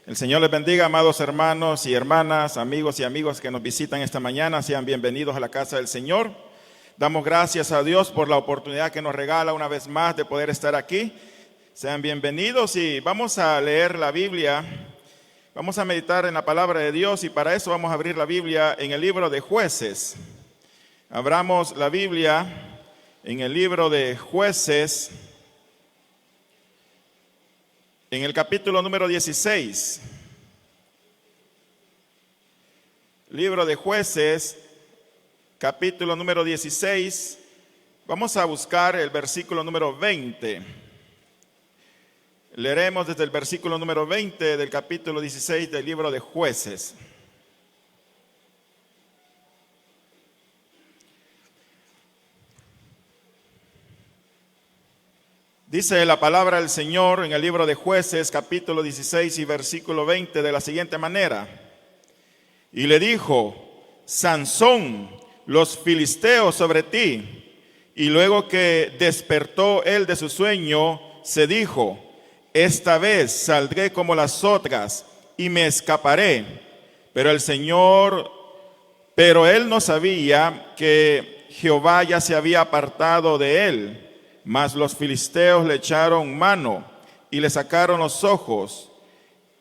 El Señor les bendiga, amados hermanos y hermanas, amigos y amigas que nos visitan esta mañana. Sean bienvenidos a la casa del Señor. Damos gracias a Dios por la oportunidad que nos regala una vez más de poder estar aquí. Sean bienvenidos y vamos a leer la Biblia. Vamos a meditar en la palabra de Dios y para eso vamos a abrir la Biblia en el libro de Jueces. Abramos la Biblia en el libro de Jueces, en el capítulo número 16. Libro de Jueces, capítulo número 16. Vamos a buscar el versículo número 20. Leeremos desde el versículo número 20 del capítulo 16 del libro de Jueces. Dice la palabra del Señor en el libro de Jueces, capítulo 16 y versículo 20 de la siguiente manera. Y le dijo: Sansón, los filisteos sobre ti. Y luego que despertó él de su sueño, se dijo: esta vez saldré como las otras y me escaparé. Pero él no sabía que Jehová ya se había apartado de él. Mas los filisteos le echaron mano y le sacaron los ojos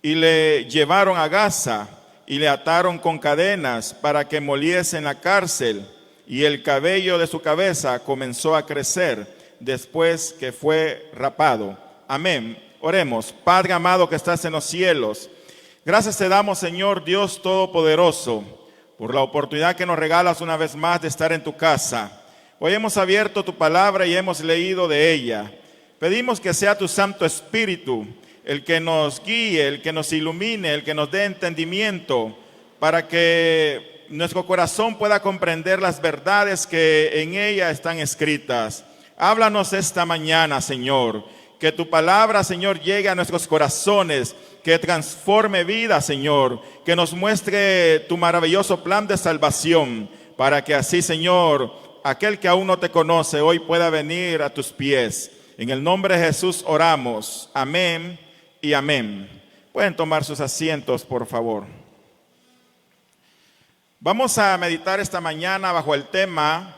y le llevaron a Gaza y le ataron con cadenas para que moliese en la cárcel, y el cabello de su cabeza comenzó a crecer después que fue rapado. Amén. Oremos. Padre amado que estás en los cielos, gracias te damos, Señor Dios Todopoderoso, por la oportunidad que nos regalas una vez más de estar en tu casa. Hoy hemos abierto tu palabra y hemos leído de ella. Pedimos que sea tu Santo Espíritu el que nos guíe, el que nos ilumine, el que nos dé entendimiento, para que nuestro corazón pueda comprender las verdades que en ella están escritas. Háblanos esta mañana, Señor. Que tu palabra, Señor, llegue a nuestros corazones, que transforme vida, Señor, que nos muestre tu maravilloso plan de salvación, para que así, Señor, aquel que aún no te conoce hoy pueda venir a tus pies. En el nombre de Jesús oramos. Amén y amén. Pueden tomar sus asientos, por favor. Vamos a meditar esta mañana bajo el tema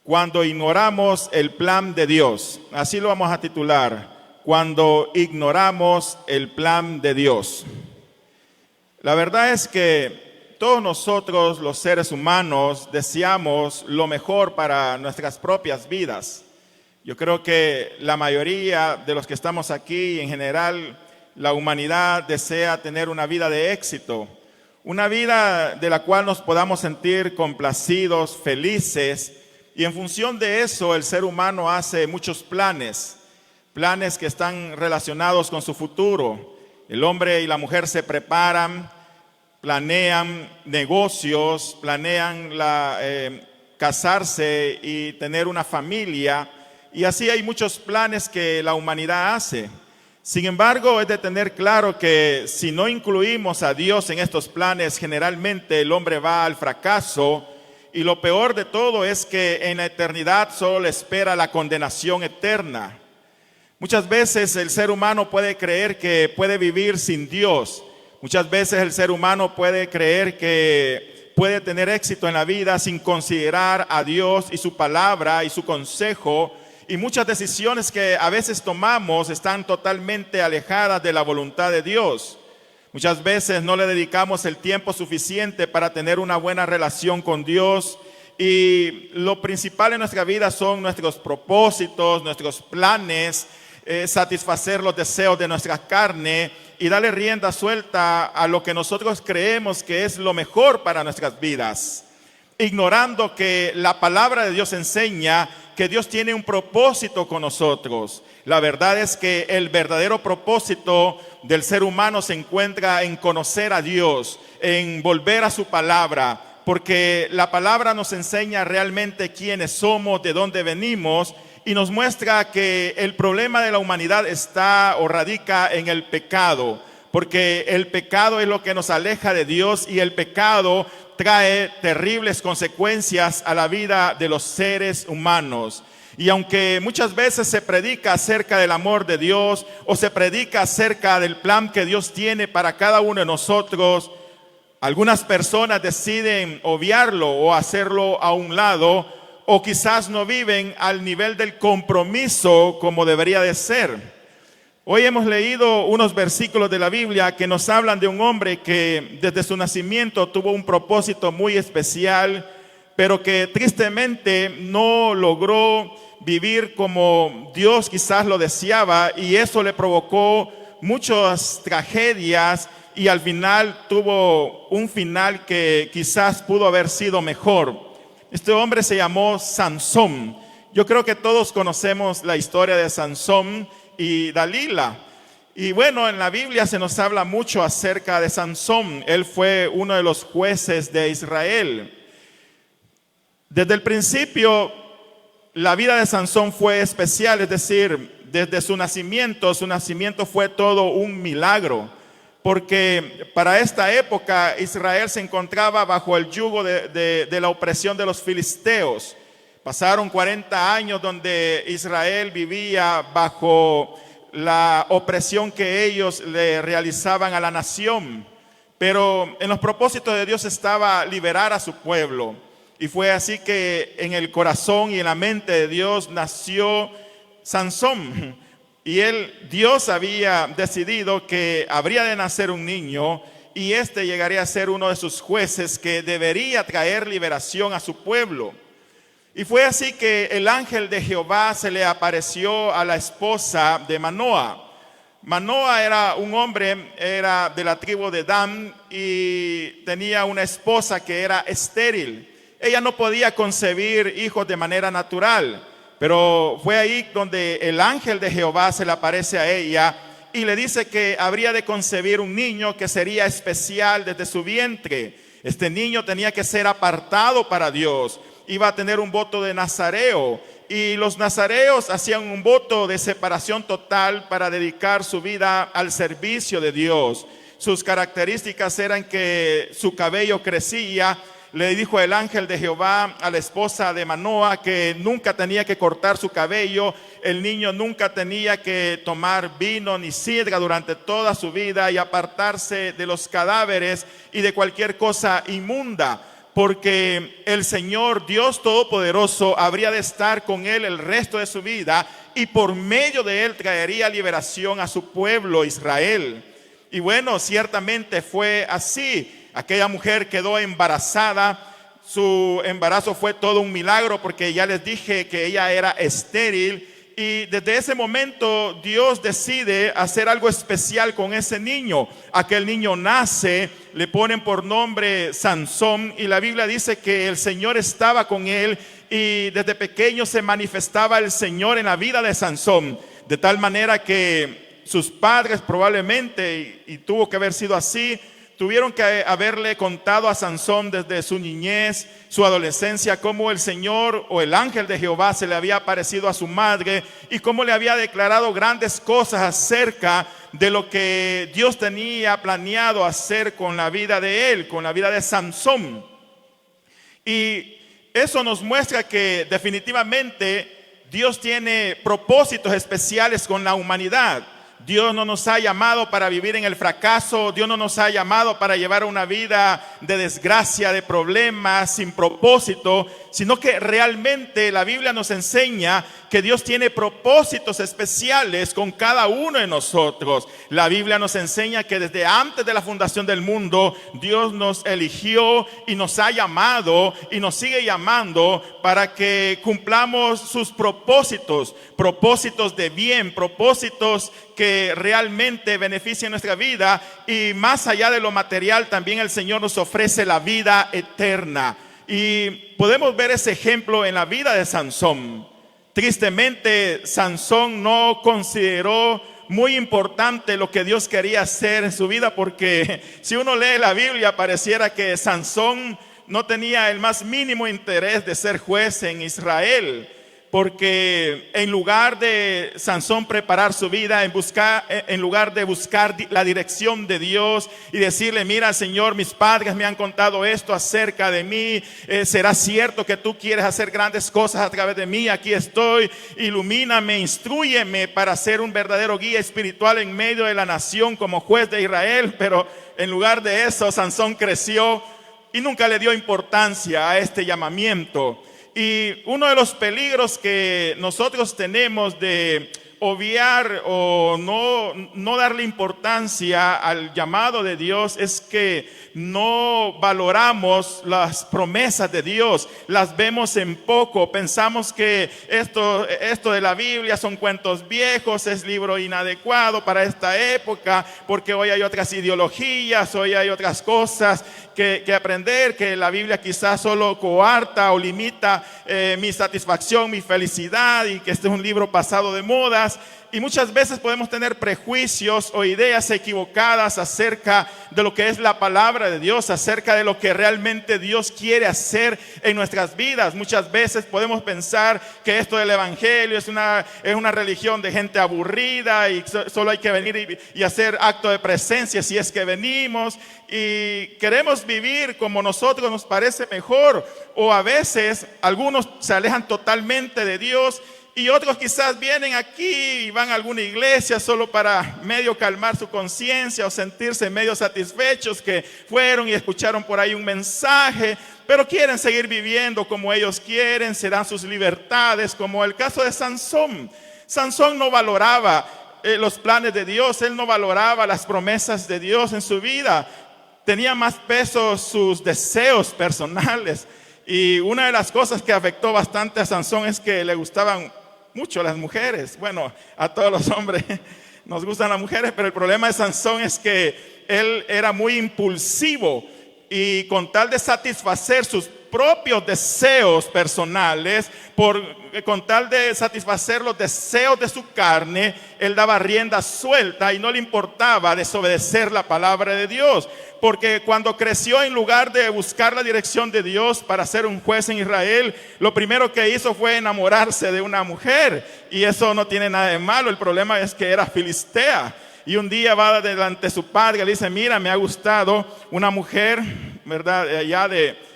Cuando ignoramos el plan de Dios. Así lo vamos a titular: Cuando ignoramos el plan de Dios. La verdad es que todos nosotros, los seres humanos, deseamos lo mejor para nuestras propias vidas. Yo creo que la mayoría de los que estamos aquí, en general, la humanidad desea tener una vida de éxito, una vida de la cual nos podamos sentir complacidos, felices, y en función de eso el ser humano hace muchos planes que están relacionados con su futuro. El hombre y la mujer se preparan, planean negocios, planean casarse y tener una familia, y así hay muchos planes que la humanidad hace. Sin embargo, es de tener claro que si no incluimos a Dios en estos planes, generalmente el hombre va al fracaso, y lo peor de todo es que en la eternidad solo le espera la condenación eterna. Muchas veces el ser humano puede creer que puede vivir sin Dios. Muchas veces el ser humano puede creer que puede tener éxito en la vida sin considerar a Dios y su palabra y su consejo, y muchas decisiones que a veces tomamos están totalmente alejadas de la voluntad de Dios. Muchas veces no le dedicamos el tiempo suficiente para tener una buena relación con Dios, y lo principal en nuestra vida son nuestros propósitos, nuestros planes, satisfacer los deseos de nuestra carne y darle rienda suelta a lo que nosotros creemos que es lo mejor para nuestras vidas, ignorando que la palabra de Dios enseña que Dios tiene un propósito con nosotros. La verdad es que el verdadero propósito del ser humano se encuentra en conocer a Dios, en volver a su palabra, porque la palabra nos enseña realmente quiénes somos, de dónde venimos, y nos muestra que el problema de la humanidad está o radica en el pecado, porque el pecado es lo que nos aleja de Dios, y el pecado trae terribles consecuencias a la vida de los seres humanos. Y aunque muchas veces se predica acerca del amor de Dios o se predica acerca del plan que Dios tiene para cada uno de nosotros, algunas personas deciden obviarlo o hacerlo a un lado, o quizás no viven al nivel del compromiso como debería de ser. Hoy hemos leído unos versículos de la Biblia que nos hablan de un hombre que desde su nacimiento tuvo un propósito muy especial, pero que tristemente no logró vivir como Dios quizás lo deseaba, y eso le provocó muchas tragedias, y al final tuvo un final que quizás pudo haber sido mejor. Este hombre se llamó Sansón. Yo creo que todos conocemos la historia de Sansón y Dalila. Y bueno, en la Biblia se nos habla mucho acerca de Sansón. Él fue uno de los jueces de Israel. Desde el principio, la vida de Sansón fue especial, es decir, desde su nacimiento fue todo un milagro, porque para esta época Israel se encontraba bajo el yugo de la opresión de los filisteos. Pasaron 40 años donde Israel vivía bajo la opresión que ellos le realizaban a la nación, pero en los propósitos de Dios estaba liberar a su pueblo. Y fue así que en el corazón y en la mente de Dios nació Sansón. Y Dios había decidido que habría de nacer un niño, y este llegaría a ser uno de sus jueces que debería traer liberación a su pueblo. Y fue así que el ángel de Jehová se le apareció a la esposa de Manoa. Manoa era un hombre, era de la tribu de Dan, y tenía una esposa que era estéril. Ella no podía concebir hijos de manera natural, pero fue ahí donde el ángel de Jehová se le aparece a ella y le dice que habría de concebir un niño que sería especial desde su vientre. Este niño tenía que ser apartado para Dios, iba a tener un voto de nazareo, y los nazareos hacían un voto de separación total para dedicar su vida al servicio de Dios. Sus características eran que su cabello crecía. Le dijo el ángel de Jehová a la esposa de Manoa que nunca tenía que cortar su cabello. El niño nunca tenía que tomar vino ni sidra durante toda su vida, y apartarse de los cadáveres y de cualquier cosa inmunda, porque el Señor Dios Todopoderoso habría de estar con él el resto de su vida, y por medio de él traería liberación a su pueblo Israel. Y bueno, ciertamente fue así. Aquella mujer quedó embarazada. Su embarazo fue todo un milagro, porque ya les dije que ella era estéril, y desde ese momento Dios decide hacer algo especial con ese niño. Aquel niño nace, le ponen por nombre Sansón, y la Biblia dice que el Señor estaba con él, y desde pequeño se manifestaba el Señor en la vida de Sansón, de tal manera que sus padres probablemente, y tuvo que haber sido así, tuvieron que haberle contado a Sansón desde su niñez, su adolescencia, cómo el Señor o el ángel de Jehová se le había aparecido a su madre, y cómo le había declarado grandes cosas acerca de lo que Dios tenía planeado hacer con la vida de él, con la vida de Sansón. Y eso nos muestra que definitivamente Dios tiene propósitos especiales con la humanidad. Dios no nos ha llamado para vivir en el fracaso. Dios no nos ha llamado para llevar una vida de desgracia, de problemas, sin propósito, sino que realmente la Biblia nos enseña que Dios tiene propósitos especiales con cada uno de nosotros. La Biblia nos enseña que desde antes de la fundación del mundo, Dios nos eligió y nos ha llamado y nos sigue llamando para que cumplamos sus propósitos, propósitos de bien, propósitos que realmente beneficien nuestra vida, y más allá de lo material también el Señor nos ofrece la vida eterna. Y podemos ver ese ejemplo en la vida de Sansón. Tristemente, Sansón no consideró muy importante lo que Dios quería hacer en su vida, porque si uno lee la Biblia pareciera que Sansón no tenía el más mínimo interés de ser juez en Israel, porque en lugar de Sansón preparar su vida, en lugar de buscar la dirección de Dios y decirle, mira Señor, mis padres me han contado esto acerca de mí, será cierto que tú quieres hacer grandes cosas a través de mí, aquí estoy, ilumíname, instrúyeme para ser un verdadero guía espiritual en medio de la nación como juez de Israel. Pero en lugar de eso, Sansón creció y nunca le dio importancia a este llamamiento. Y uno de los peligros que nosotros tenemos de obviar o no darle importancia al llamado de Dios es que no valoramos las promesas de Dios, las vemos en poco, pensamos que esto de la Biblia son cuentos viejos, es libro inadecuado para esta época, porque hoy hay otras ideologías, hoy hay otras cosas que aprender, que la Biblia quizás solo coarta o limita mi satisfacción, mi felicidad, y que este es un libro pasado de modas. Y muchas veces podemos tener prejuicios o ideas equivocadas acerca de lo que es la palabra de Dios, acerca de lo que realmente Dios quiere hacer en nuestras vidas. Muchas veces podemos pensar que esto del evangelio es una religión de gente aburrida y solo hay que venir y hacer acto de presencia si es que venimos, y queremos vivir como nosotros nos parece mejor, o a veces algunos se alejan totalmente de Dios. Y otros quizás vienen aquí y van a alguna iglesia solo para medio calmar su conciencia o sentirse medio satisfechos que fueron y escucharon por ahí un mensaje, pero quieren seguir viviendo como ellos quieren, se dan sus libertades, como el caso de Sansón. Sansón no valoraba los planes de Dios, él no valoraba las promesas de Dios en su vida. Tenía más peso sus deseos personales. Y una de las cosas que afectó bastante a Sansón es que le gustaban mucho las mujeres. Bueno, a todos los hombres nos gustan las mujeres, pero el problema de Sansón es que él era muy impulsivo y con tal de satisfacer sus propios deseos personales, con tal de satisfacer los deseos de su carne, él daba rienda suelta y no le importaba desobedecer la palabra de Dios. Porque cuando creció, en lugar de buscar la dirección de Dios para ser un juez en Israel, lo primero que hizo fue enamorarse de una mujer. Y eso no tiene nada de malo, el problema es que era filistea. Y un día va delante de su padre, le dice, mira, me ha gustado una mujer, ¿verdad? Allá de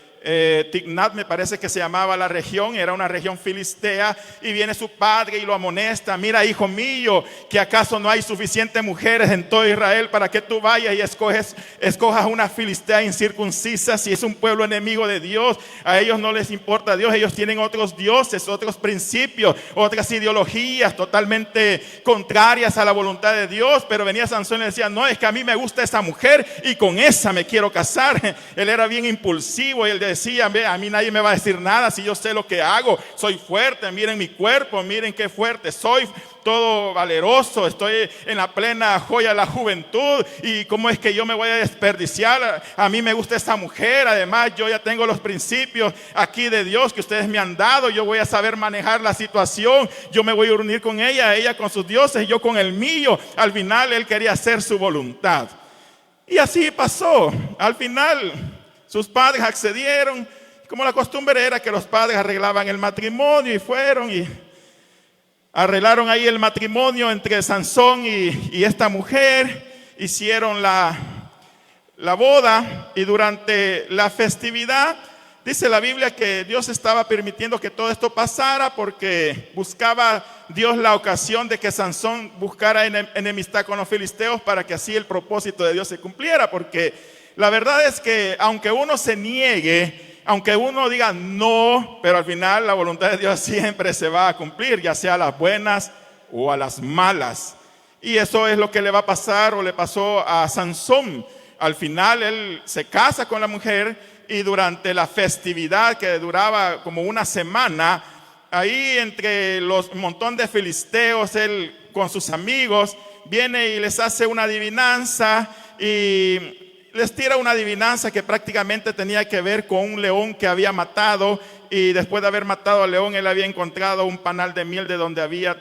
Tignat, me parece que se llamaba la región, era una región filistea, y viene su padre y lo amonesta, mira hijo mío, que acaso no hay suficientes mujeres en todo Israel para que tú vayas y escojas una filistea incircuncisa, si es un pueblo enemigo de Dios. A ellos no les importa Dios, ellos tienen otros dioses, otros principios, otras ideologías totalmente contrarias a la voluntad de Dios. Pero venía Sansón y decía, no, es que a mí me gusta esa mujer y con esa me quiero casar. Él era bien impulsivo y él decía, a mí nadie me va a decir nada si yo sé lo que hago, soy fuerte, miren mi cuerpo, miren qué fuerte soy, todo valeroso, estoy en la plena joya de la juventud, y cómo es que yo me voy a desperdiciar. A mí me gusta esa mujer, además yo ya tengo los principios aquí de Dios que ustedes me han dado, yo voy a saber manejar la situación, yo me voy a unir con ella con sus dioses, yo con el mío. Al final él quería hacer su voluntad, y así pasó. Al final sus padres accedieron, como la costumbre era que los padres arreglaban el matrimonio, y fueron y arreglaron ahí el matrimonio entre Sansón y esta mujer. Hicieron la boda, y durante la festividad dice la Biblia que Dios estaba permitiendo que todo esto pasara porque buscaba Dios la ocasión de que Sansón buscara enemistad con los filisteos para que así el propósito de Dios se cumpliera. Porque la verdad es que aunque uno se niegue, aunque uno diga no, pero al final la voluntad de Dios siempre se va a cumplir, ya sea a las buenas o a las malas. Y eso es lo que le va a pasar, o le pasó a Sansón. Al final él se casa con la mujer, y durante la festividad, que duraba como una semana, ahí entre los montón de filisteos, él con sus amigos viene y les hace una adivinanza, y les tira una adivinanza que prácticamente tenía que ver con un león que había matado, y después de haber matado al león, él había encontrado un panal de miel de donde había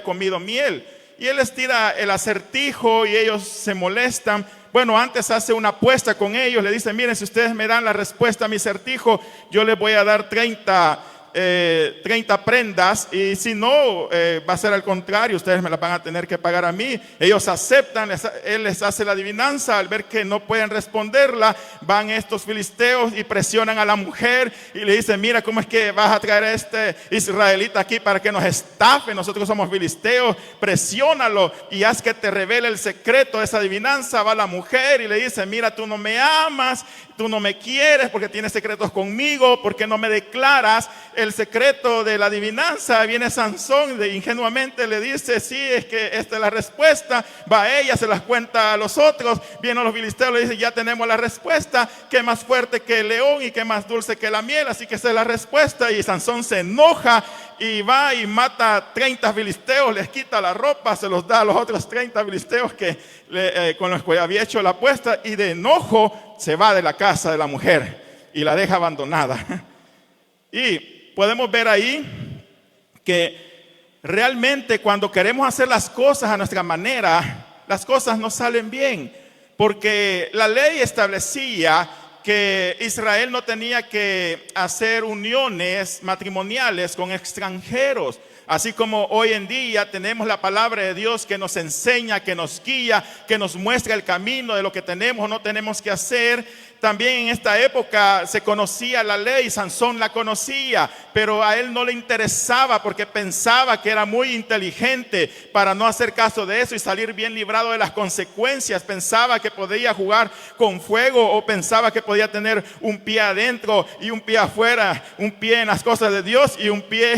comido miel. Y él les tira el acertijo y ellos se molestan. Bueno, antes hace una apuesta con ellos, le dice, miren, si ustedes me dan la respuesta a mi acertijo, yo les voy a dar 30 30 prendas, y si no, va a ser al contrario, ustedes me las van a tener que pagar a mí. Ellos aceptan, él les hace la adivinanza. Al ver que no pueden responderla, van estos filisteos y presionan a la mujer y le dicen: mira, ¿cómo es que vas a traer a este israelita aquí para que nos estafe? Nosotros somos filisteos, presiónalo y haz que te revele el secreto de esa adivinanza. Va la mujer y le dice: mira, tú no me amas, tú no me quieres porque tienes secretos conmigo, porque no me declaras el secreto de la adivinanza. Viene Sansón de ingenuamente le dice: sí, es que esta es la respuesta. Va ella, se las cuenta a los otros. Vienen los filisteos, le dicen: ya tenemos la respuesta, que más fuerte que el león y que más dulce que la miel, así que esa es la respuesta. Y Sansón se enoja y va y mata a 30 filisteos, les quita la ropa, se los da a los otros 30 filisteos con los que había hecho la apuesta, y de enojo se va de la casa de la mujer y la deja abandonada. Y podemos ver ahí que realmente cuando queremos hacer las cosas a nuestra manera, las cosas no salen bien, porque la ley establecía que Israel no tenía que hacer uniones matrimoniales con extranjeros. Así como hoy en día tenemos la palabra de Dios que nos enseña, que nos guía, que nos muestra el camino de lo que tenemos o no tenemos que hacer. También en esta época se conocía la ley, Sansón la conocía, pero a él no le interesaba porque pensaba que era muy inteligente para no hacer caso de eso y salir bien librado de las consecuencias. Pensaba que podía jugar con fuego, o pensaba que podía tener un pie adentro y un pie afuera, un pie en las cosas de Dios y un pie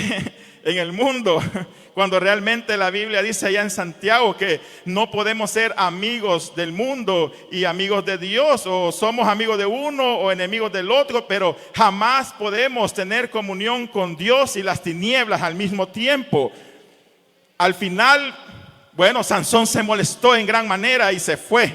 en el mundo, cuando realmente la Biblia dice allá en Santiago que no podemos ser amigos del mundo y amigos de Dios, o somos amigos de uno o enemigos del otro, pero jamás podemos tener comunión con Dios y las tinieblas al mismo tiempo. Al final, bueno, Sansón se molestó en gran manera y se fue.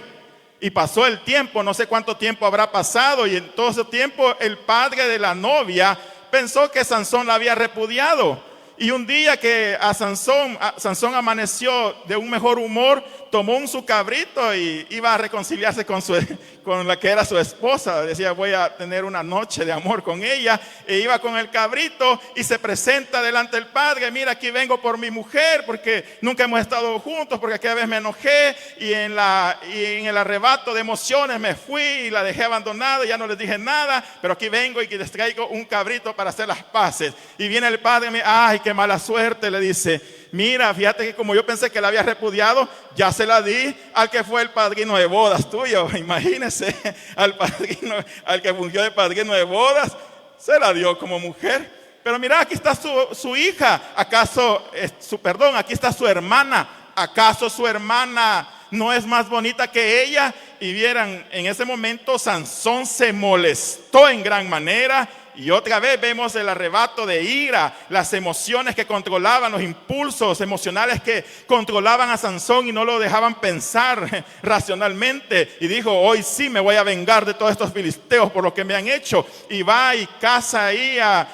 Y pasó el tiempo, no sé cuánto tiempo habrá pasado, y en todo ese tiempo el padre de la novia pensó que Sansón la había repudiado. Y un día que Sansón amaneció de un mejor humor, tomó su cabrito y iba a reconciliarse con la que era su esposa. Decía: voy a tener una noche de amor con ella. E iba con el cabrito y se presenta delante del padre: mira, aquí vengo por mi mujer, porque nunca hemos estado juntos, porque aquella vez me enojé y en el arrebato de emociones me fui y la dejé abandonada, ya no les dije nada, pero aquí vengo y les traigo un cabrito para hacer las paces. Y viene el padre y me dice: ay, qué mala suerte, le dice. Mira, fíjate que como yo pensé que la había repudiado, ya se la di al que fue el padrino de bodas tuyo. Imagínese, al que fungió de padrino de bodas, se la dio como mujer. Pero mira, aquí está su hija. Aquí está su hermana. ¿Acaso su hermana no es más bonita que ella? Y vieran, en ese momento Sansón se molestó en gran manera. Y otra vez vemos el arrebato de ira, las emociones que controlaban, los impulsos emocionales que controlaban a Sansón y no lo dejaban pensar racionalmente. Y dijo: hoy sí me voy a vengar de todos estos filisteos por lo que me han hecho. Y va y caza ahí a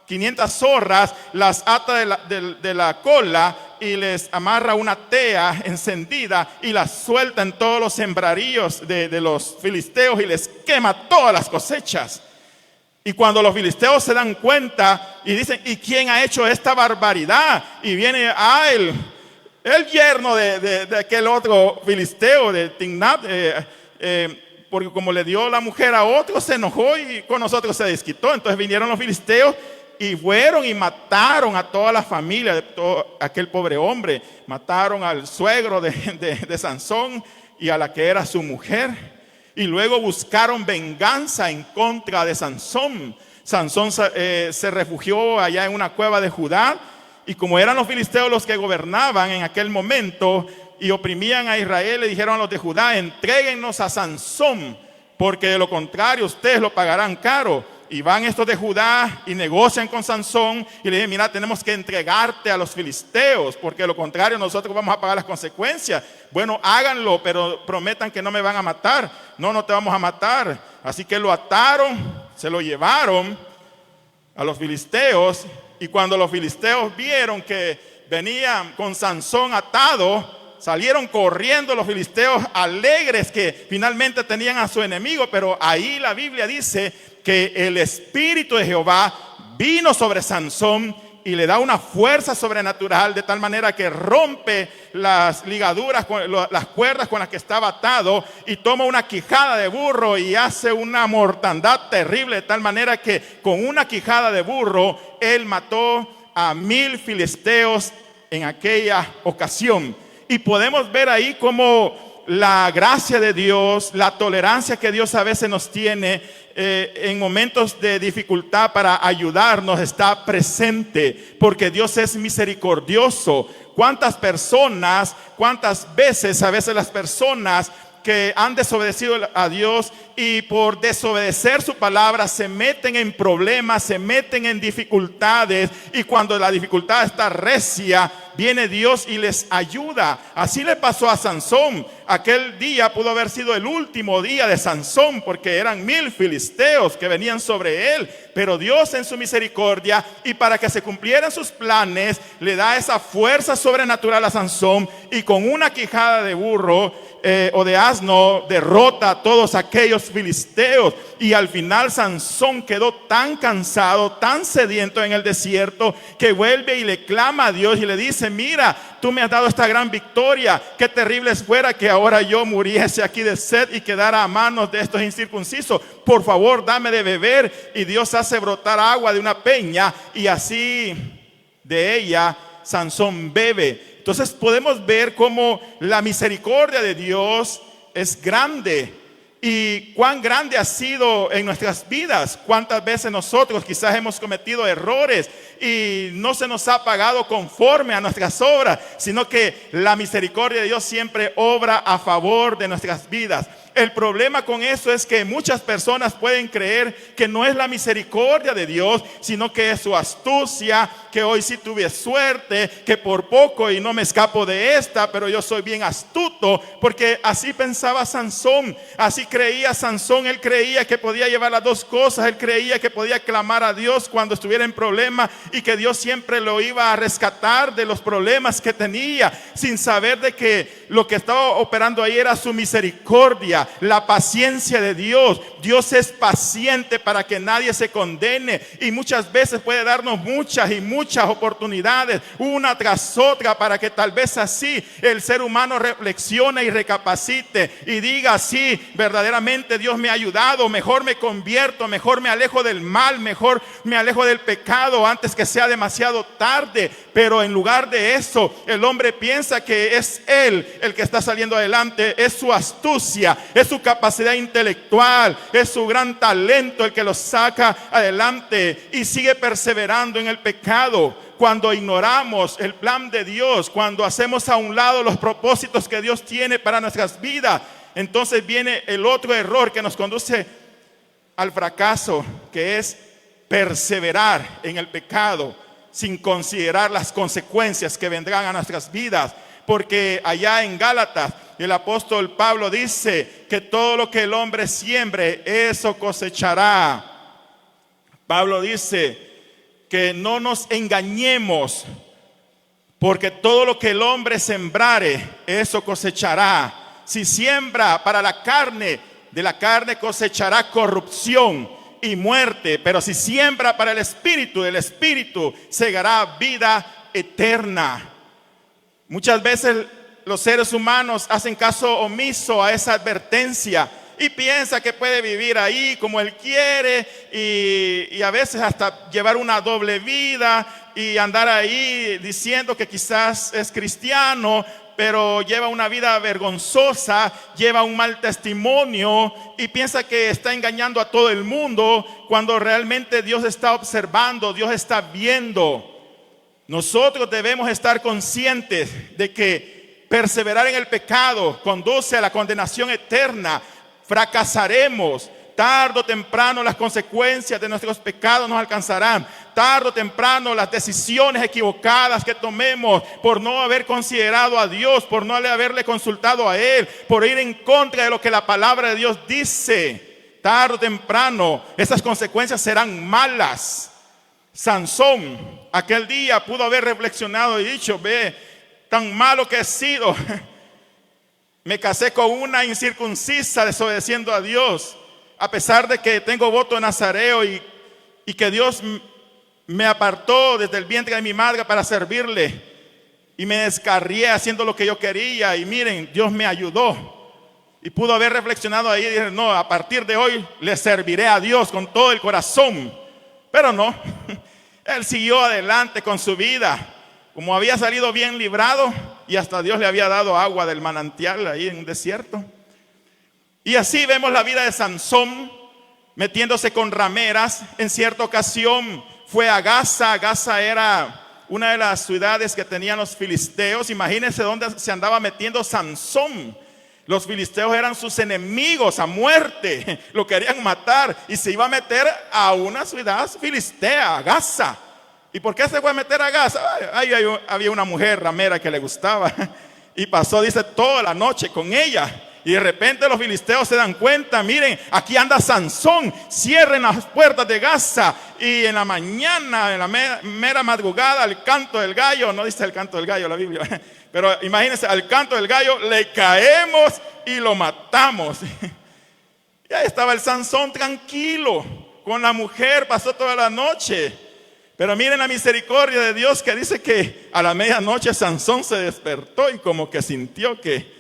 500 zorras, las ata de la cola y les amarra una tea encendida y las suelta en todos los sembraríos de los filisteos y les quema todas las cosechas. Y cuando los filisteos se dan cuenta y dicen: ¿y quién ha hecho esta barbaridad? Y viene el yerno de aquel otro filisteo, de Timnat, porque como le dio la mujer a otro, se enojó y con nosotros se desquitó. Entonces vinieron los filisteos y fueron y mataron a toda la familia de todo aquel pobre hombre. Mataron al suegro de Sansón y a la que era su mujer. Y luego buscaron venganza en contra de Sansón. Sansón se refugió allá en una cueva de Judá. Y como eran los filisteos los que gobernaban en aquel momento y oprimían a Israel, le dijeron a los de Judá: entréguennos a Sansón, porque de lo contrario ustedes lo pagarán caro. Y van estos de Judá y negocian con Sansón y le dicen: mira, tenemos que entregarte a los filisteos, porque de lo contrario nosotros vamos a pagar las consecuencias. Bueno, háganlo, pero prometan que no me van a matar. No te vamos a matar. Así que lo ataron, se lo llevaron a los filisteos. Y cuando los filisteos vieron que venían con Sansón atado, salieron corriendo los filisteos alegres que finalmente tenían a su enemigo. Pero ahí la Biblia dice que el Espíritu de Jehová vino sobre Sansón y le da una fuerza sobrenatural de tal manera que rompe las ligaduras, las cuerdas con las que estaba atado, y toma una quijada de burro y hace una mortandad terrible, de tal manera que con una quijada de burro él mató a 1000 filisteos en aquella ocasión. Y podemos ver ahí cómo la gracia de Dios, la tolerancia que Dios a veces nos tiene en momentos de dificultad para ayudarnos, está presente, porque Dios es misericordioso. ¿Cuántas veces a veces las personas que han desobedecido a Dios y por desobedecer su palabra se meten en problemas, se meten en dificultades, y cuando la dificultad está recia, viene Dios y les ayuda? Así le pasó a Sansón. Aquel día pudo haber sido el último día de Sansón, porque eran 1000 filisteos que venían sobre él, pero Dios en su misericordia y para que se cumplieran sus planes, le da esa fuerza sobrenatural a Sansón, y con una quijada de burro o de asno derrota a todos aquellos filisteos. Y al final Sansón quedó tan cansado, tan sediento en el desierto, que vuelve y le clama a Dios y le dice: mira, tú me has dado esta gran victoria, qué terrible fuera que ahora yo muriese aquí de sed y quedara a manos de estos incircuncisos. Por favor, dame de beber. Y Dios hace brotar agua de una peña, y así de ella Sansón bebe. Entonces podemos ver cómo la misericordia de Dios es grande, y cuán grande ha sido en nuestras vidas. Cuántas veces nosotros quizás hemos cometido errores y no se nos ha pagado conforme a nuestras obras, sino que la misericordia de Dios siempre obra a favor de nuestras vidas. El problema con eso es que muchas personas pueden creer que no es la misericordia de Dios, sino que es su astucia, que hoy sí tuve suerte, que por poco y no me escapo de esta, pero yo soy bien astuto, porque así pensaba Sansón, así creía Sansón. Él creía que podía llevar las dos cosas. Él creía que podía clamar a Dios cuando estuviera en problemas y que Dios siempre lo iba a rescatar de los problemas que tenía, sin saber de que lo que estaba operando ahí era su misericordia, la paciencia de Dios. Dios es paciente para que nadie se condene, y muchas veces puede darnos muchas y muchas oportunidades, una tras otra, para que tal vez así el ser humano reflexione y recapacite y diga: sí, verdaderamente Dios me ha ayudado, mejor me convierto, mejor me alejo del mal, mejor me alejo del pecado antes que sea demasiado tarde. Pero en lugar de eso, el hombre piensa que es él el que está saliendo adelante, es su astucia, es su capacidad intelectual, es su gran talento el que lo saca adelante, y sigue perseverando en el pecado. Cuando ignoramos el plan de Dios, cuando hacemos a un lado los propósitos que Dios tiene para nuestras vidas, entonces viene el otro error que nos conduce al fracaso, que es perseverar en el pecado sin considerar las consecuencias que vendrán a nuestras vidas. Porque allá en Gálatas el apóstol Pablo dice que todo lo que el hombre siembre, eso cosechará. Pablo dice que no nos engañemos, porque todo lo que el hombre sembrare, eso cosechará. Si siembra para la carne, de la carne cosechará corrupción y muerte, pero si siembra para el Espíritu, del Espíritu segará vida eterna. Muchas veces los seres humanos hacen caso omiso a esa advertencia y piensa que puede vivir ahí como él quiere, y a veces hasta llevar una doble vida y andar ahí diciendo que quizás es cristiano, pero lleva una vida vergonzosa, lleva un mal testimonio y piensa que está engañando a todo el mundo, cuando realmente Dios está observando, Dios está viendo. Nosotros debemos estar conscientes de que perseverar en el pecado conduce a la condenación eterna. Fracasaremos. Tarde o temprano las consecuencias de nuestros pecados nos alcanzarán. Tarde o temprano las decisiones equivocadas que tomemos por no haber considerado a Dios, por no haberle consultado a Él, por ir en contra de lo que la palabra de Dios dice, tarde o temprano esas consecuencias serán malas. Sansón aquel día pudo haber reflexionado y dicho: ve, tan malo que he sido. Me casé con una incircuncisa, desobedeciendo a Dios. a pesar de que tengo voto de nazareo y que Dios me apartó desde el vientre de mi madre para servirle, y me descarrié haciendo lo que yo quería, y miren, Dios me ayudó. Y pudo haber reflexionado ahí y decir, no, a partir de hoy le serviré a Dios con todo el corazón. Pero no, él siguió adelante con su vida, como había salido bien librado, y hasta Dios le había dado agua del manantial ahí en un desierto. Y así vemos la vida de Sansón, metiéndose con rameras. En cierta ocasión fue a Gaza. Gaza era una de las ciudades que tenían los filisteos. Imagínense dónde se andaba metiendo Sansón. Los filisteos eran sus enemigos a muerte, lo querían matar, y se iba a meter a una ciudad filistea, a Gaza. ¿Y por qué se fue a meter a Gaza? Ahí había una mujer ramera que le gustaba, y pasó, dice, toda la noche con ella. Y de repente los filisteos se dan cuenta, miren, aquí anda Sansón, cierren las puertas de Gaza. Y en la mañana, en la mera madrugada, al canto del gallo, no dice el canto del gallo la Biblia, pero imagínense, al canto del gallo le caemos y lo matamos. Y ahí estaba el Sansón tranquilo, con la mujer, pasó toda la noche. Pero miren la misericordia de Dios, que dice que a la medianoche Sansón se despertó y como que sintió que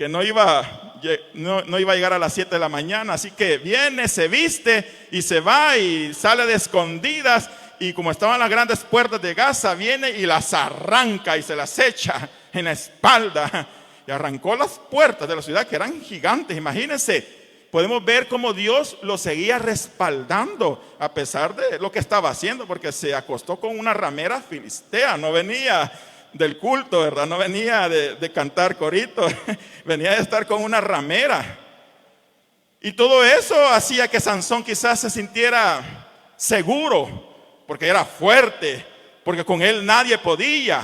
no iba a llegar a las 7 de la mañana. Así que viene, se viste y se va y sale de escondidas. Y como estaban las grandes puertas de Gaza, viene y las arranca y se las echa en la espalda. Y arrancó las puertas de la ciudad, que eran gigantes. Imagínense, podemos ver cómo Dios lo seguía respaldando a pesar de lo que estaba haciendo, porque se acostó con una ramera filistea. No venía del culto, ¿verdad? No venía de cantar corito, venía de estar con una ramera. Y todo eso hacía que Sansón quizás se sintiera seguro, porque era fuerte, porque con él nadie podía,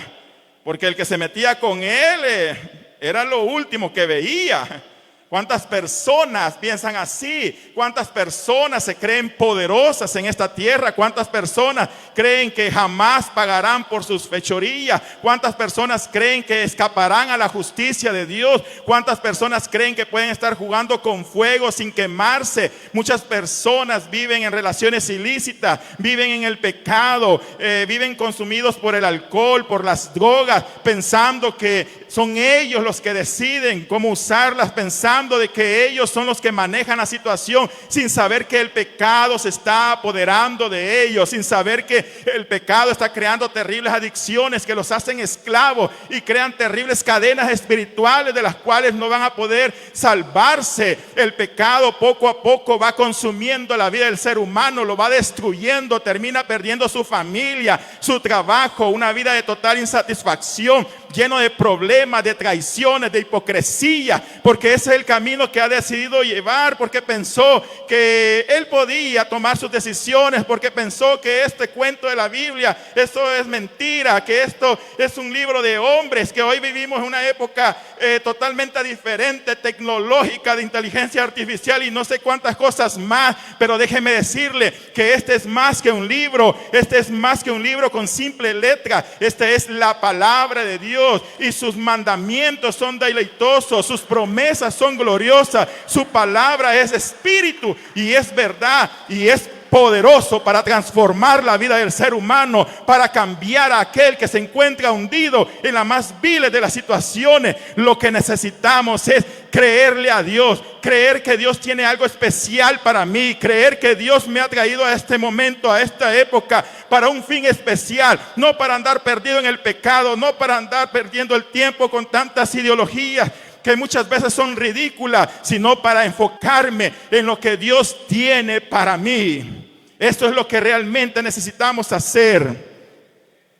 porque el que se metía con él era lo último que veía. ¿Cuántas personas piensan así? ¿Cuántas personas se creen poderosas en esta tierra? ¿Cuántas personas creen que jamás pagarán por sus fechorías? ¿Cuántas personas creen que escaparán a la justicia de Dios? ¿Cuántas personas creen que pueden estar jugando con fuego sin quemarse? Muchas personas viven en relaciones ilícitas, viven en el pecado, viven consumidos por el alcohol, por las drogas, pensando que son ellos los que deciden cómo usarlas, pensando de que ellos son los que manejan la situación, sin saber que el pecado se está apoderando de ellos, sin saber que el pecado está creando terribles adicciones que los hacen esclavos y crean terribles cadenas espirituales de las cuales no van a poder salvarse. El pecado poco a poco va consumiendo la vida del ser humano, lo va destruyendo, termina perdiendo su familia, su trabajo, una vida de total insatisfacción, lleno de problemas, de traiciones, de hipocresía, porque ese es el camino que ha decidido llevar, porque pensó que él podía tomar sus decisiones, porque pensó que este cuento de la Biblia, esto es mentira, que esto es un libro de hombres, que hoy vivimos en una época totalmente diferente, tecnológica, de inteligencia artificial y no sé cuántas cosas más. Pero déjeme decirle que este es más que un libro, este es más que un libro con simple letra, esta es la palabra de Dios. Y sus mandamientos son deleitosos, sus promesas son gloriosas, su palabra es espíritu y es verdad y es poderoso para transformar la vida del ser humano, para cambiar a aquel que se encuentra hundido en las más viles de las situaciones. Lo que necesitamos es creerle a Dios, creer que Dios tiene algo especial para mí, creer que Dios me ha traído a este momento, a esta época, para un fin especial, no para andar perdido en el pecado, no para andar perdiendo el tiempo con tantas ideologías que muchas veces son ridículas, sino para enfocarme en lo que Dios tiene para mí. Esto es lo que realmente necesitamos hacer.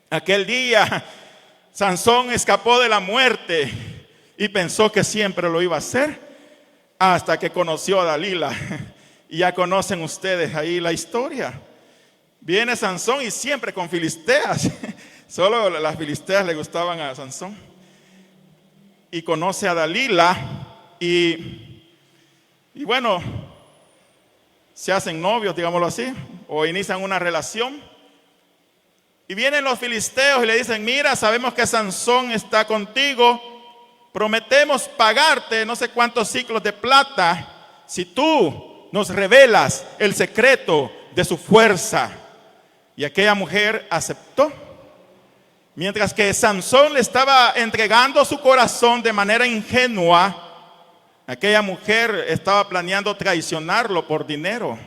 Aquel día Sansón escapó de la muerte y pensó que siempre lo iba a hacer, hasta que conoció a Dalila. Y ya conocen ustedes ahí la historia. Viene Sansón y siempre con filisteas. Solo las filisteas le gustaban a Sansón. Y conoce a Dalila y bueno, se hacen novios, digámoslo así, o inician una relación. Y vienen los filisteos y le dicen: mira, sabemos que Sansón está contigo, prometemos pagarte no sé cuántos ciclos de plata si tú nos revelas el secreto de su fuerza. Y aquella mujer aceptó. Mientras que Sansón le estaba entregando su corazón de manera ingenua, aquella mujer estaba planeando traicionarlo por dinero.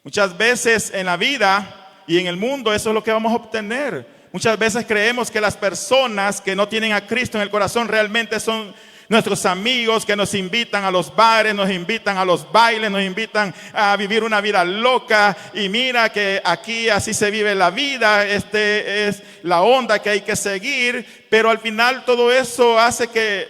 Muchas veces en la vida y en el mundo eso es lo que vamos a obtener. Muchas veces creemos que las personas que no tienen a Cristo en el corazón realmente son nuestros amigos, que nos invitan a los bares, nos invitan a los bailes, nos invitan a vivir una vida loca. Y mira que aquí así se vive la vida, es la onda que hay que seguir. Pero al final todo eso hace que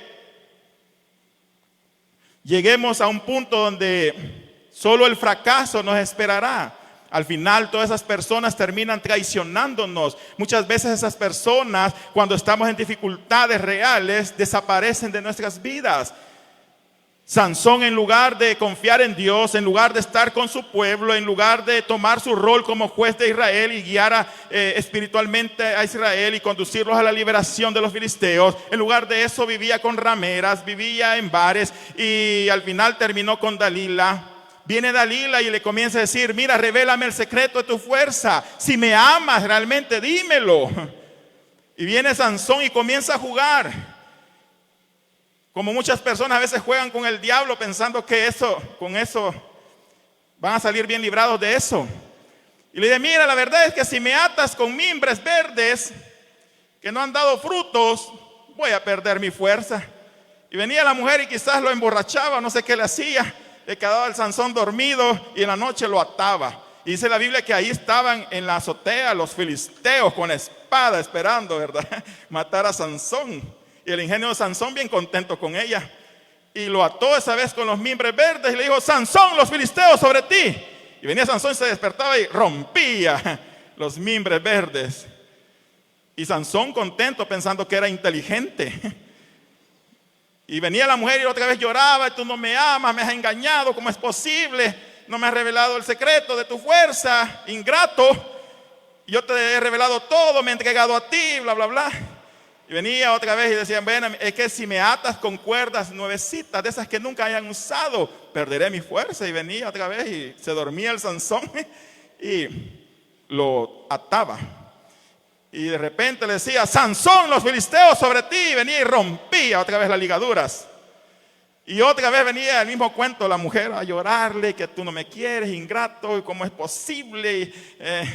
lleguemos a un punto donde solo el fracaso nos esperará. Al final todas esas personas terminan traicionándonos. Muchas veces esas personas, cuando estamos en dificultades reales, desaparecen de nuestras vidas. Sansón, en lugar de confiar en Dios, en lugar de estar con su pueblo, en lugar de tomar su rol como juez de Israel y guiar espiritualmente a Israel y conducirlos a la liberación de los filisteos, en lugar de eso vivía con rameras, vivía en bares y al final terminó con Dalila. Viene Dalila y le comienza a decir: mira, revélame el secreto de tu fuerza. Si me amas realmente, dímelo. Y viene Sansón y comienza a jugar. Como muchas personas a veces juegan con el diablo pensando que con eso van a salir bien librados de eso. Y le dice: mira, la verdad es que si me atas con mimbres verdes que no han dado frutos, voy a perder mi fuerza. Y venía la mujer y quizás lo emborrachaba, no sé qué le hacía. Le quedaba el Sansón dormido y en la noche lo ataba. Y dice la Biblia que ahí estaban en la azotea los filisteos con espada esperando, ¿verdad?, matar a Sansón. Y el ingenio de Sansón bien contento con ella. Y lo ató esa vez con los mimbres verdes y le dijo: Sansón, los filisteos sobre ti. Y venía Sansón y se despertaba y rompía los mimbres verdes. Y Sansón contento pensando que era inteligente. Y venía la mujer y otra vez lloraba: tú no me amas, me has engañado, ¿cómo es posible? No me has revelado el secreto de tu fuerza, ingrato. Yo te he revelado todo, me he entregado a ti, bla, bla, bla. Y venía otra vez y decían: bueno, es que si me atas con cuerdas nuevecitas, de esas que nunca hayan usado, perderé mi fuerza. Y venía otra vez y se dormía el Sansón y lo ataba. Y de repente le decía: Sansón, los filisteos sobre ti. Y venía y rompía otra vez las ligaduras. Y otra vez venía el mismo cuento, la mujer a llorarle que tú no me quieres, ingrato, y cómo es posible, y,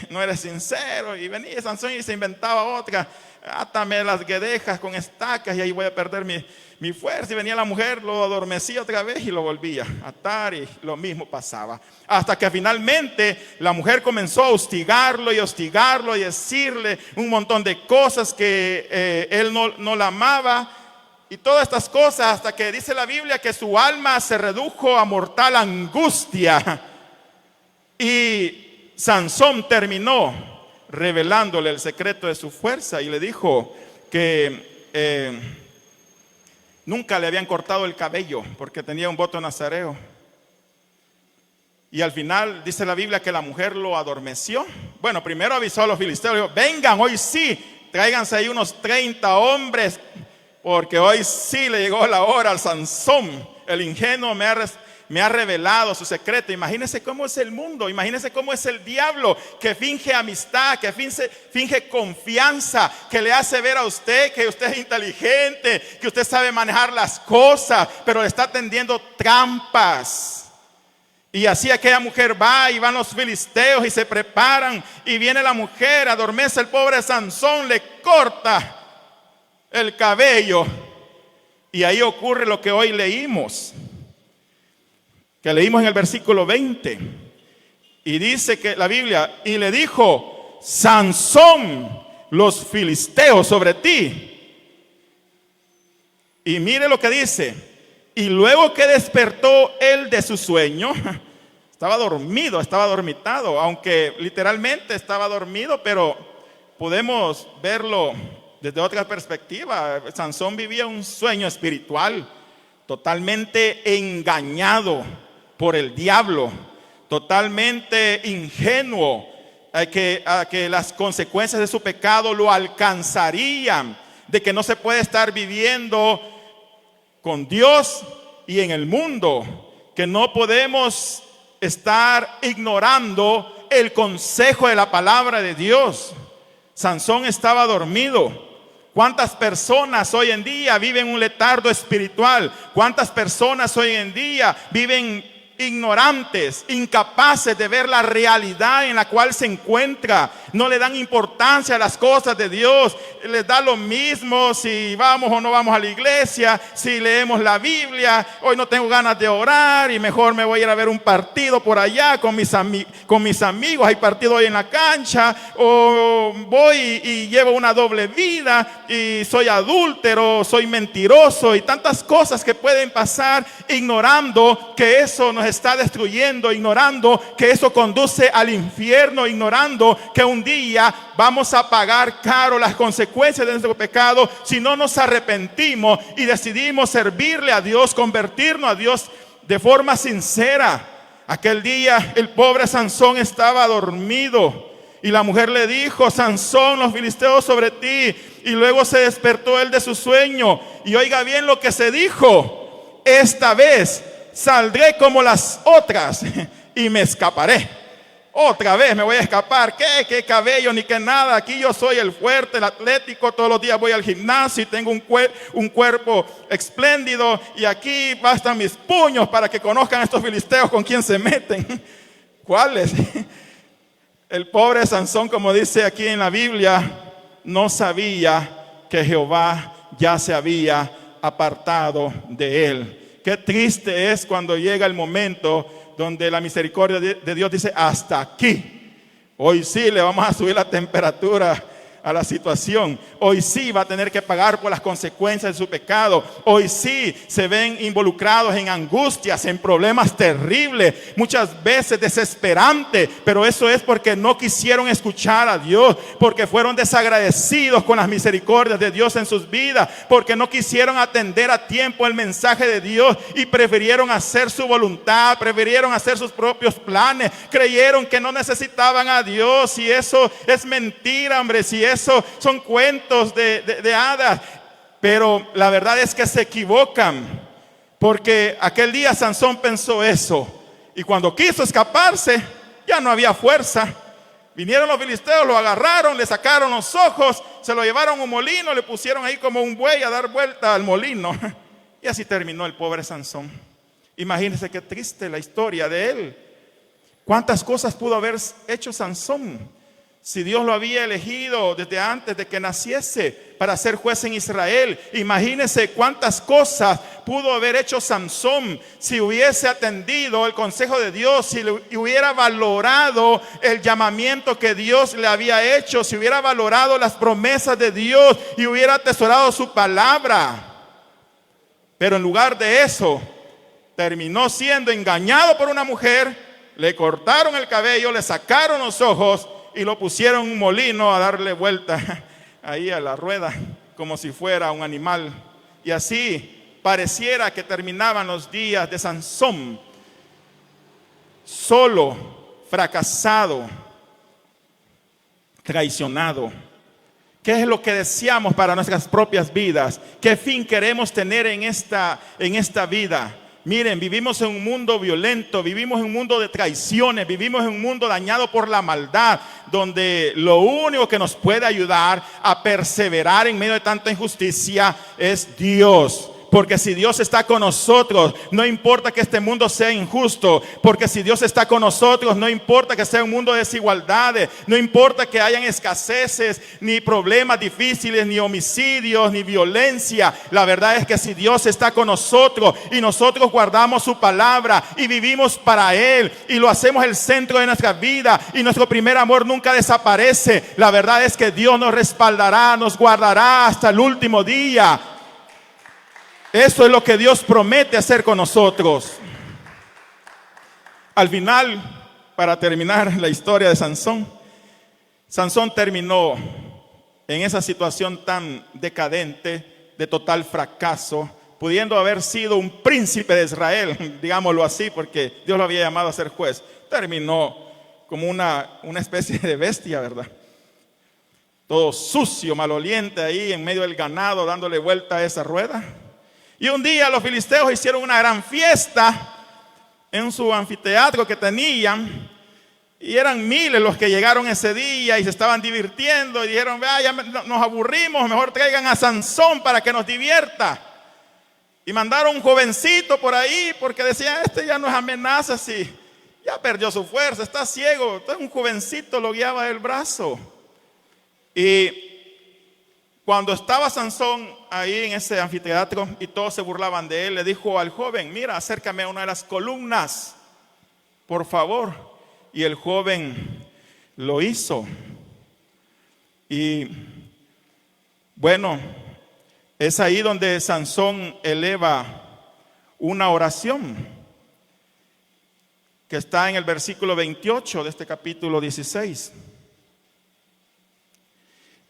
no eres sincero. Y venía Sansón y se inventaba otra: átame las guedejas con estacas y ahí voy a perder mi fuerza. Y venía la mujer, lo adormecía otra vez y lo volvía a atar y lo mismo pasaba. Hasta que finalmente la mujer comenzó a hostigarlo y decirle un montón de cosas que él no la amaba. Y todas estas cosas, hasta que dice la Biblia que su alma se redujo a mortal angustia. Y Sansón terminó revelándole el secreto de su fuerza y le dijo que nunca le habían cortado el cabello porque tenía un voto nazareo. Y al final dice la Biblia que la mujer lo adormeció. Bueno, primero avisó a los filisteos, dijo: vengan, hoy sí, tráiganse ahí unos 30 hombres, porque hoy sí le llegó la hora al Sansón. El ingenuo me ha revelado su secreto. Imagínense cómo es el mundo, imagínense cómo es el diablo, que finge amistad, que finge confianza, que le hace ver a usted que usted es inteligente, que usted sabe manejar las cosas, pero le está tendiendo trampas. Y así aquella mujer va y van los filisteos y se preparan, y viene la mujer, adormece al pobre Sansón, le corta el cabello. Y ahí ocurre lo que hoy leímos, que leímos en el versículo 20. Y dice que la Biblia: y le dijo: Sansón, los filisteos sobre ti. Y mire lo que dice: y luego que despertó él de su sueño, estaba dormido, estaba dormitado, aunque literalmente estaba dormido, pero podemos verlo desde otra perspectiva. Sansón vivía un sueño espiritual, totalmente engañado por el diablo, totalmente ingenuo a que las consecuencias de su pecado lo alcanzarían, de que no se puede estar viviendo con Dios y en el mundo, que no podemos estar ignorando el consejo de la palabra de Dios. Sansón estaba dormido. ¿Cuántas personas hoy en día viven un letargo espiritual? ¿Cuántas personas hoy en día viven ignorantes, incapaces de ver la realidad en la cual se encuentra? No le dan importancia a las cosas de Dios. Les da lo mismo si vamos o no vamos a la iglesia, si leemos la Biblia. Hoy no tengo ganas de orar y mejor me voy a ir a ver un partido por allá con mis amigos. Hay partido hoy en la cancha. O voy y llevo una doble vida y soy adúltero, soy mentiroso y tantas cosas que pueden pasar, ignorando que eso nos está destruyendo, ignorando que eso conduce al infierno, ignorando que un día vamos a pagar caro las consecuencias de nuestro pecado si no nos arrepentimos y decidimos servirle a Dios, convertirnos a Dios de forma sincera. Aquel día el pobre Sansón estaba dormido y la mujer le dijo: Sansón, los filisteos sobre ti. Y luego se despertó él de su sueño y oiga bien lo que se dijo: esta vez saldré como las otras y me escaparé. Otra vez me voy a escapar. ¿Qué cabello ni qué nada? Aquí yo soy el fuerte, el atlético. Todos los días voy al gimnasio y tengo un cuerpo espléndido. Y aquí bastan mis puños para que conozcan a estos filisteos con quién se meten. ¿Cuáles? El pobre Sansón, como dice aquí en la Biblia, no sabía que Jehová ya se había apartado de él. Qué triste es cuando llega el momento donde la misericordia de Dios dice: hasta aquí. Hoy sí le vamos a subir la temperatura a la situación. Hoy sí va a tener que pagar por las consecuencias de su pecado. Hoy sí se ven involucrados en angustias, en problemas terribles, muchas veces desesperantes, pero eso es porque no quisieron escuchar a Dios, porque fueron desagradecidos con las misericordias de Dios en sus vidas, porque no quisieron atender a tiempo el mensaje de Dios y prefirieron hacer su voluntad, prefirieron hacer sus propios planes, creyeron que no necesitaban a Dios. Y eso es mentira, hombre. Si eso son cuentos de hadas. Pero la verdad es que se equivocan, porque aquel día Sansón pensó eso, y cuando quiso escaparse ya no había fuerza. Vinieron los filisteos, lo agarraron, le sacaron los ojos, se lo llevaron a un molino, le pusieron ahí como un buey a dar vuelta al molino, y así terminó el pobre Sansón. Imagínense qué triste la historia de él. ¿Cuántas cosas pudo haber hecho Sansón si Dios lo había elegido desde antes de que naciese para ser juez en Israel? Imagínense cuántas cosas pudo haber hecho Sansón si hubiese atendido el consejo de Dios, si hubiera valorado el llamamiento que Dios le había hecho, si hubiera valorado las promesas de Dios y hubiera atesorado su palabra. Pero en lugar de eso, terminó siendo engañado por una mujer, le cortaron el cabello, le sacaron los ojos y lo pusieron en un molino a darle vuelta ahí a la rueda como si fuera un animal. Y así pareciera que terminaban los días de Sansón, solo, fracasado, traicionado. ¿Qué es lo que deseamos para nuestras propias vidas? ¿Qué fin queremos tener en esta vida? Miren, vivimos en un mundo violento, vivimos en un mundo de traiciones, vivimos en un mundo dañado por la maldad, donde lo único que nos puede ayudar a perseverar en medio de tanta injusticia es Dios. Porque si Dios está con nosotros, no importa que este mundo sea injusto. Porque si Dios está con nosotros, no importa que sea un mundo de desigualdades, no importa que hayan escaseces, ni problemas difíciles, ni homicidios, ni violencia. La verdad es que si Dios está con nosotros y nosotros guardamos su palabra y vivimos para Él y lo hacemos el centro de nuestra vida y nuestro primer amor nunca desaparece, la verdad es que Dios nos respaldará, nos guardará hasta el último día. Eso es lo que Dios promete hacer con nosotros. Al final, para terminar la historia de Sansón, Sansón terminó en esa situación tan decadente, de total fracaso, pudiendo haber sido un príncipe de Israel, digámoslo así, porque Dios lo había llamado a ser juez. Terminó como una especie de bestia, ¿verdad? Todo sucio, maloliente ahí en medio del ganado, dándole vuelta a esa rueda. Y un día los filisteos hicieron una gran fiesta en su anfiteatro que tenían, y eran miles los que llegaron ese día y se estaban divirtiendo y dijeron, vea, ya nos aburrimos, mejor traigan a Sansón para que nos divierta. Y mandaron un jovencito por ahí porque decían, este ya no es amenaza, si ya perdió su fuerza, está ciego. Entonces un jovencito lo guiaba del brazo. Y cuando estaba Sansón ahí en ese anfiteatro y todos se burlaban de él, le dijo al joven, mira, acércame a una de las columnas, por favor. Y el joven lo hizo. Y bueno, es ahí donde Sansón eleva una oración que está en el versículo 28 de este capítulo 16.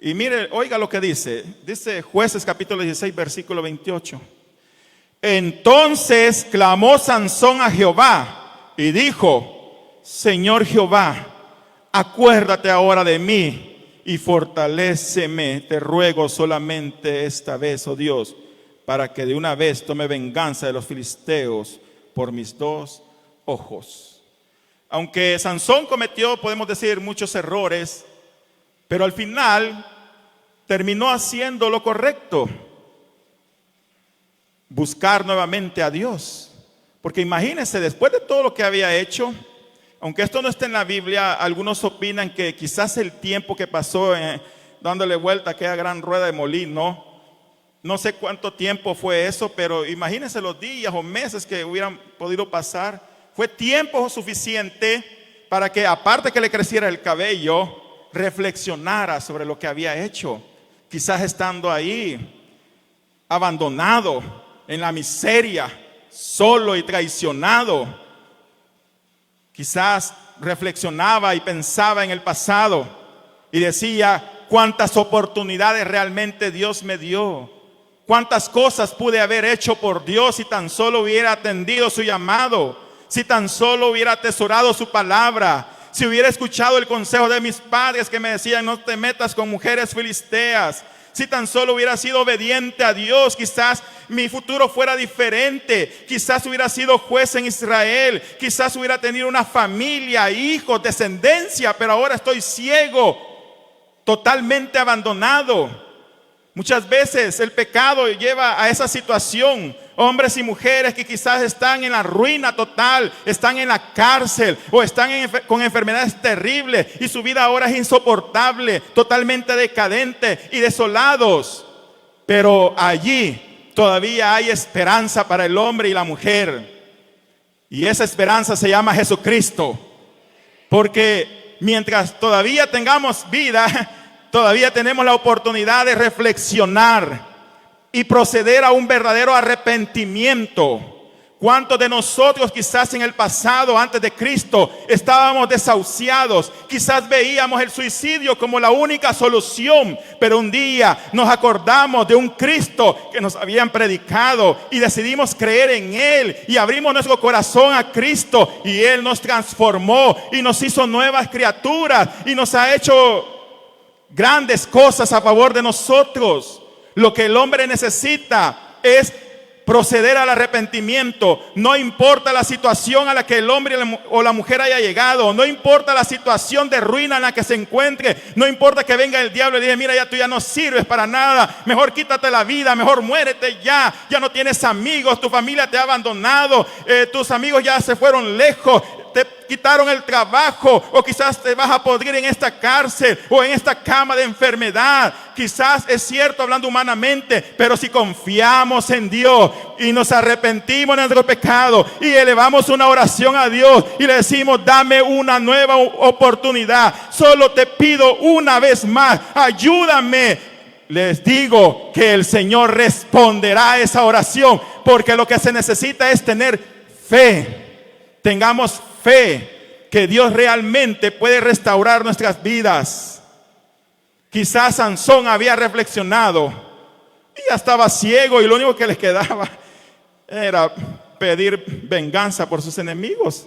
Y mire, oiga lo que dice. Dice Jueces capítulo 16, versículo 28. Entonces clamó Sansón a Jehová y dijo, Señor Jehová, acuérdate ahora de mí y fortaléceme, te ruego solamente esta vez, oh Dios, para que de una vez tome venganza de los filisteos por mis dos ojos. Aunque Sansón cometió, podemos decir, muchos errores, pero al final terminó haciendo lo correcto, buscar nuevamente a Dios. Porque imagínense, después de todo lo que había hecho, aunque esto no está en la Biblia, algunos opinan que quizás el tiempo que pasó dándole vuelta a aquella gran rueda de molino, no sé cuánto tiempo fue eso, pero imagínense los días o meses que hubieran podido pasar. Fue tiempo suficiente para que, aparte que le creciera el cabello, reflexionara sobre lo que había hecho. Quizás estando ahí, abandonado, en la miseria, solo y traicionado. Quizás reflexionaba y pensaba en el pasado y decía, cuántas oportunidades realmente Dios me dio. Cuántas cosas pude haber hecho por Dios si tan solo hubiera atendido su llamado, si tan solo hubiera atesorado su palabra, si hubiera escuchado el consejo de mis padres que me decían, no te metas con mujeres filisteas. Si tan solo hubiera sido obediente a Dios, quizás mi futuro fuera diferente. Quizás hubiera sido juez en Israel. Quizás hubiera tenido una familia, hijos, descendencia. Pero ahora estoy ciego, totalmente abandonado. Muchas veces el pecado lleva a esa situación. Hombres y mujeres que quizás están en la ruina total, están en la cárcel o están con enfermedades terribles y su vida ahora es insoportable, totalmente decadente y desolados. Pero allí todavía hay esperanza para el hombre y la mujer. Y esa esperanza se llama Jesucristo. Porque mientras todavía tengamos vida, todavía tenemos la oportunidad de reflexionar y proceder a un verdadero arrepentimiento. ¿Cuántos de nosotros quizás en el pasado, antes de Cristo, estábamos desahuciados? Quizás veíamos el suicidio como la única solución, pero un día nos acordamos de un Cristo que nos habían predicado y decidimos creer en Él y abrimos nuestro corazón a Cristo y Él nos transformó y nos hizo nuevas criaturas y nos ha hecho grandes cosas a favor de nosotros. Lo que el hombre necesita es proceder al arrepentimiento. No importa la situación a la que el hombre o la mujer haya llegado. No importa la situación de ruina en la que se encuentre. No importa que venga el diablo y diga, mira, ya tú ya no sirves para nada. Mejor quítate la vida, mejor muérete ya. Ya no tienes amigos, tu familia te ha abandonado. Tus amigos ya se fueron lejos. Te quitaron el trabajo o quizás te vas a podrir en esta cárcel o en esta cama de enfermedad. Quizás es cierto hablando humanamente, pero si confiamos en Dios y nos arrepentimos de nuestro pecado y elevamos una oración a Dios y le decimos, dame una nueva oportunidad, solo te pido una vez más, ayúdame. Les digo que el Señor responderá a esa oración, porque lo que se necesita es tener fe. Tengamos fe que Dios realmente puede restaurar nuestras vidas. Quizás Sansón había reflexionado y ya estaba ciego y lo único que le quedaba era pedir venganza por sus enemigos.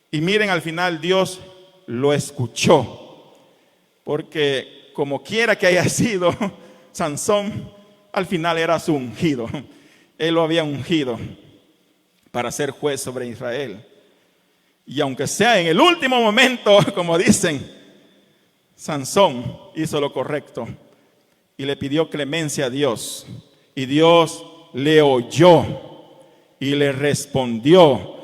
Y miren, al final Dios lo escuchó, porque como quiera que haya sido, Sansón al final era su ungido. Él lo había ungido para ser juez sobre Israel. Y aunque sea en el último momento, como dicen, Sansón hizo lo correcto y le pidió clemencia a Dios. Y Dios le oyó y le respondió.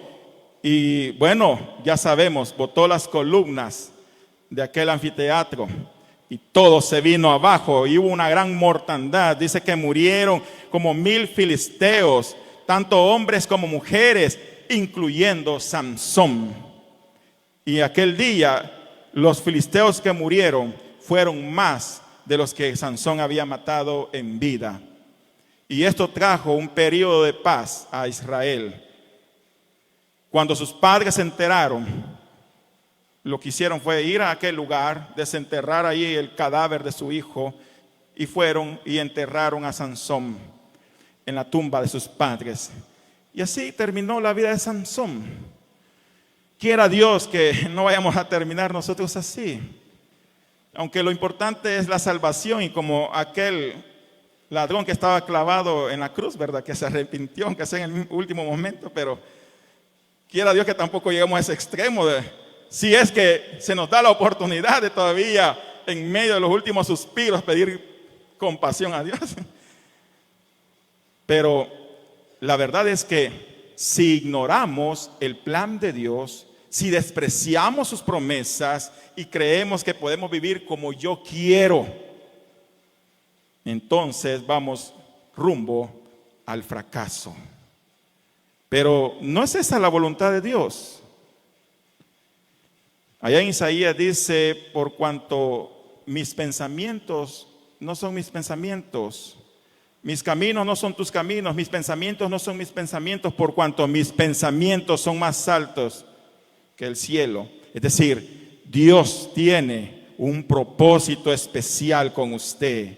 Y bueno, ya sabemos, botó las columnas de aquel anfiteatro y todo se vino abajo y hubo una gran mortandad. Dice que murieron como 1000 filisteos, tanto hombres como mujeres, incluyendo Sansón. Y aquel día los filisteos que murieron fueron más de los que Sansón había matado en vida. Y esto trajo un periodo de paz a Israel. Cuando sus padres se enteraron, lo que hicieron fue ir a aquel lugar, desenterrar ahí el cadáver de su hijo, y fueron y enterraron a Sansón en la tumba de sus padres. Y así terminó la vida de Sansón. Quiera Dios que no vayamos a terminar nosotros así. Aunque lo importante es la salvación, y como aquel ladrón que estaba clavado en la cruz, ¿verdad? Que se arrepintió, aunque sea en el último momento, pero quiera Dios que tampoco lleguemos a ese extremo si es que se nos da la oportunidad de todavía en medio de los últimos suspiros pedir compasión a Dios. Pero la verdad es que si ignoramos el plan de Dios, si despreciamos sus promesas y creemos que podemos vivir como yo quiero, entonces vamos rumbo al fracaso. Pero no es esa la voluntad de Dios. Allá en Isaías dice: por cuanto mis pensamientos no son mis pensamientos, mis caminos no son tus caminos, mis pensamientos no son mis pensamientos, por cuanto mis pensamientos son más altos que el cielo. Es decir, Dios tiene un propósito especial con usted.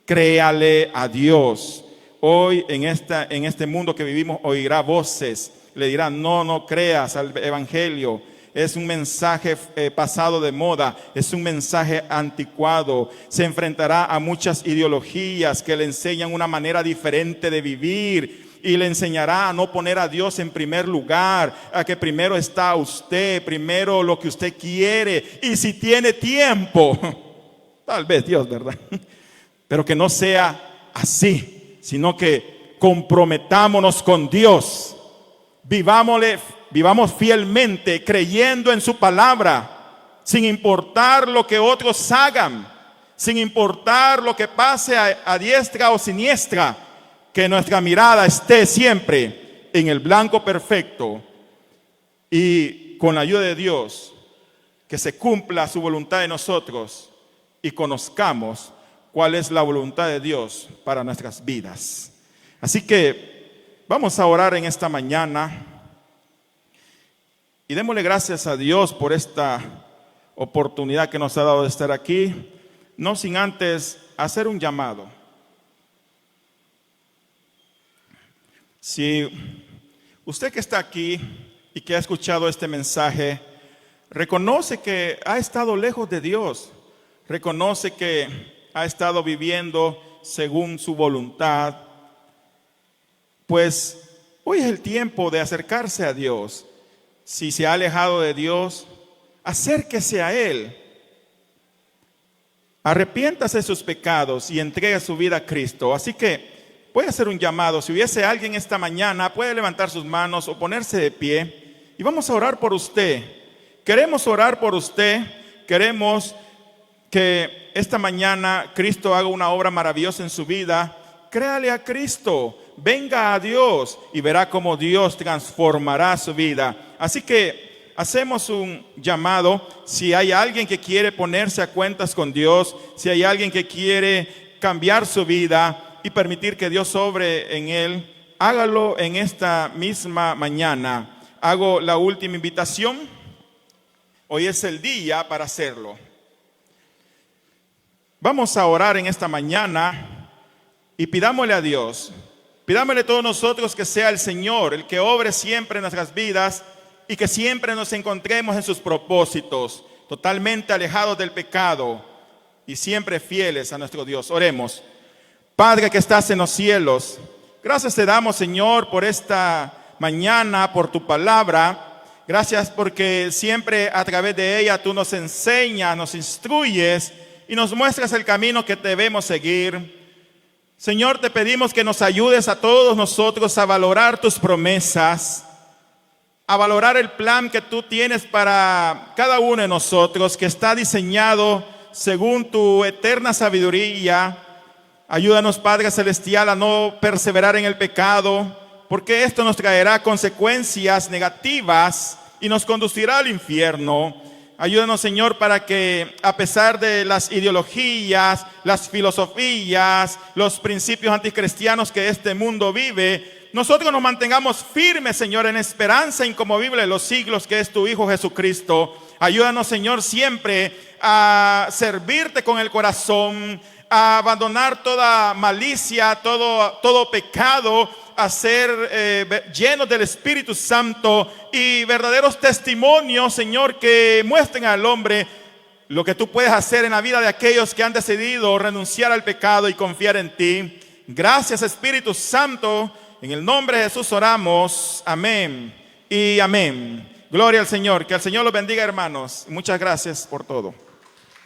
Créale a Dios. Hoy en este mundo que vivimos oirá voces, le dirán: no creas al evangelio, es un mensaje pasado de moda, es un mensaje anticuado. Se enfrentará a muchas ideologías que le enseñan una manera diferente de vivir, y le enseñará a no poner a Dios en primer lugar, a que primero está usted, primero lo que usted quiere, y si tiene tiempo, tal vez Dios, ¿verdad? Pero que no sea así, sino que comprometámonos con Dios, vivamos fielmente creyendo en su palabra, sin importar lo que otros hagan, sin importar lo que pase a diestra o siniestra, que nuestra mirada esté siempre en el blanco perfecto, y con la ayuda de Dios, que se cumpla su voluntad en nosotros y conozcamos cuál es la voluntad de Dios para nuestras vidas. Así que vamos a orar en esta mañana y démosle gracias a Dios por esta oportunidad que nos ha dado de estar aquí, no sin antes hacer un llamado. Si usted que está aquí y que ha escuchado este mensaje reconoce que ha estado lejos de Dios, reconoce que ha estado viviendo según su voluntad, pues hoy es el tiempo de acercarse a Dios. Si se ha alejado de Dios, acérquese a Él. Arrepiéntase de sus pecados y entregue su vida a Cristo. Así que voy a hacer un llamado. Si hubiese alguien esta mañana, puede levantar sus manos o ponerse de pie y vamos a orar por usted. Queremos orar por usted. Queremos que esta mañana Cristo haga una obra maravillosa en su vida. Créale a Cristo, venga a Dios y verá cómo Dios transformará su vida. Así que hacemos un llamado. Si hay alguien que quiere ponerse a cuentas con Dios, si hay alguien que quiere cambiar su vida y permitir que Dios obre en él, hágalo en esta misma mañana. Hago la última invitación. Hoy es el día para hacerlo. Vamos a orar en esta mañana y pidámosle a Dios, pidámosle a todos nosotros que sea el Señor el que obre siempre en nuestras vidas y que siempre nos encontremos en sus propósitos, totalmente alejados del pecado y siempre fieles a nuestro Dios. Oremos. Padre que estás en los cielos, gracias te damos, Señor, por esta mañana por tu palabra. Gracias porque siempre a través de ella tú nos enseñas, nos instruyes y nos muestras el camino que debemos seguir. Señor, te pedimos que nos ayudes a todos nosotros a valorar tus promesas, a valorar el plan que tú tienes para cada uno de nosotros, que está diseñado según tu eterna sabiduría. Ayúdanos, Padre Celestial, a no perseverar en el pecado, porque esto nos traerá consecuencias negativas y nos conducirá al infierno. Ayúdanos, Señor, para que a pesar de las ideologías, las filosofías, los principios anticristianos que este mundo vive, nosotros nos mantengamos firmes, Señor, en esperanza inconmovible de los siglos, que es tu Hijo Jesucristo. Ayúdanos, Señor, siempre a servirte con el corazón, a abandonar toda malicia, todo pecado, a ser llenos del Espíritu Santo y verdaderos testimonios, Señor, que muestren al hombre lo que tú puedes hacer en la vida de aquellos que han decidido renunciar al pecado y confiar en ti. Gracias, Espíritu Santo. En el nombre de Jesús oramos. Amén y amén. Gloria al Señor. Que el Señor los bendiga, hermanos. Muchas gracias por todo.